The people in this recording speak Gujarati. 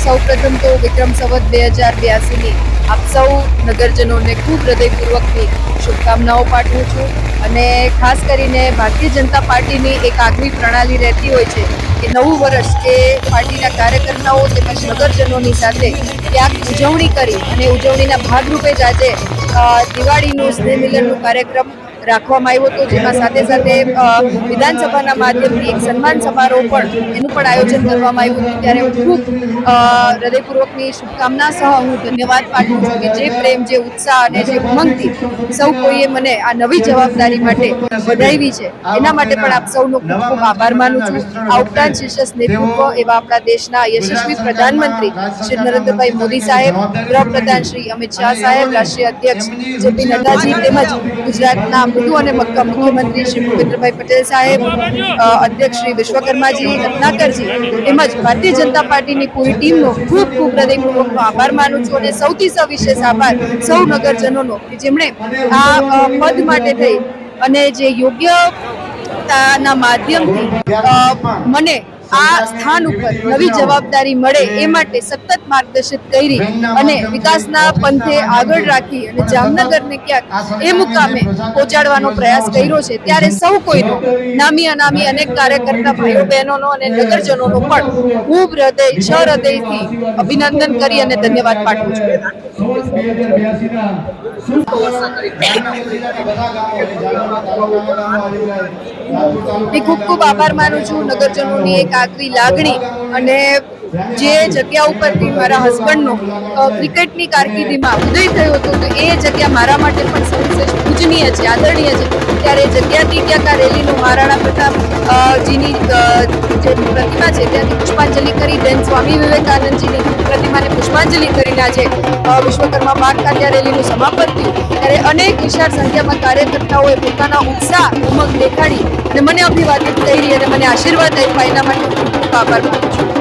સૌપ્રથમ તો વિક્રમ સંવત 2082ની આપ સૌ નગરજનોને ખૂબ હૃદયપૂર્વકની શુભકામનાઓ પાઠવું છું અને ખાસ કરીને ભારતીય જનતા પાર્ટીની એક આગવી પ્રણાલી રહેતી હોય છે કે નવું વર્ષ એ પાર્ટીના કાર્યકર્તાઓ તેમજ નગરજનોની સાથે ક્યાંક ઉજવણી કરી અને ઉજવણીના ભાગરૂપે જ આજે દિવાળીનું સ્નેહ મિલનનું કાર્યક્રમ રાખવામાં આવ્યો હતો, જેમાં સાથે સાથે વિધાનસભાના માધ્યમથી એક સન્માન સમારોહ પણ એનું પણ આયોજન કરવામાં આવ્યું હતું. ત્યારે હું ખૂબ હૃદયપૂર્વકની શુભકામના સહ હું ધન્યવાદ પાઠવું છું કે જે પ્રેમ, જે ઉત્સાહ અને જે ઉમંગથી સૌ કોઈએ મને આ નવી જવાબદારી માટે વધાવી છે એના માટે પણ આપ સૌનો ખૂબ ખૂબ આભાર માનું છું. આ ઉપરાંત શીર્ષ નેતૃત્વ એવા આપણા દેશના યશસ્વી પ્રધાનમંત્રી શ્રી નરેન્દ્રભાઈ મોદી સાહેબ, ગૃહપ્રધાન શ્રી અમિત શાહ સાહેબ, રાષ્ટ્રીય અધ્યક્ષ જેપી નડ્ડાજી તેમજ ગુજરાતના મૃદુ અને મક્કમ મુખ્યમંત્રી શ્રી ભૂપેન્દ્રભાઈ પટેલ સાહેબ, અધ્યક્ષ શ્રી વિશ્વકર્માજી રત્નાકરજી તેમજ ભારતીય જનતા પાર્ટીની પૂરી ટીમનો ખૂબ ખૂબ હૃદયપૂર્વકનો આભાર માનું છું અને સૌથી સવિશેષ આભાર સૌ નગરજનોનો કે જેમણે આ પદ માટે થઈ અને જે યોગ્યતાના માધ્યમથી મને આ સ્થાન ઉપર નવી જવાબદારી મળે એ માટે સતત માર્ગદર્શિત કરી અને વિકાસના પંથે આગળ રાખી અને જામનગરને ક્યાંક એ મુકામે પહોંચાડવાનો પ્રયાસ કર્યો છે. ત્યારે સૌ કોઈનો નામી અનામી અનેક કાર્યકર્તા ભાઈઓ બહેનોનો અને નગરજનોનો પણ ખૂબ હૃદયથી અભિનંદન કરી અને ધન્યવાદ પાઠવું છું. मैं खूब खूब आभार मानु छूं नगरजनोनी एक આગવી લાગણી અને જે જગ્યા ઉપરથી મારા હસબન્ડનો ક્રિકેટની કારકિર્દીમાં ઉદય થયો હતો તો એ જગ્યા મારા માટે પણ સવિશેષ પૂજનીય છે, આદરણીય છે. ત્યારે જગ્યાથી ક્યાંક આ રેલીનું મહારાણા પ્રતાપ જીની જે પ્રતિમા છે ત્યાંથી પુષ્પાંજલિ કરી, દેન સ્વામી વિવેકાનંદજીની પ્રતિમાને પુષ્પાંજલિ કરીને આજે વિશ્વકર્મા પાર્ક ખાતે રેલીનું સમાપન થયું. ત્યારે અનેક વિશાળ સંખ્યામાં કાર્યકર્તાઓએ પોતાના ઉત્સાહ ઉમંગ દેખાડી અને મને અભિવાદિત કરી અને મને આશીર્વાદ આપ્યા એના માટે ખૂબ ખૂબ આભાર માનું છું.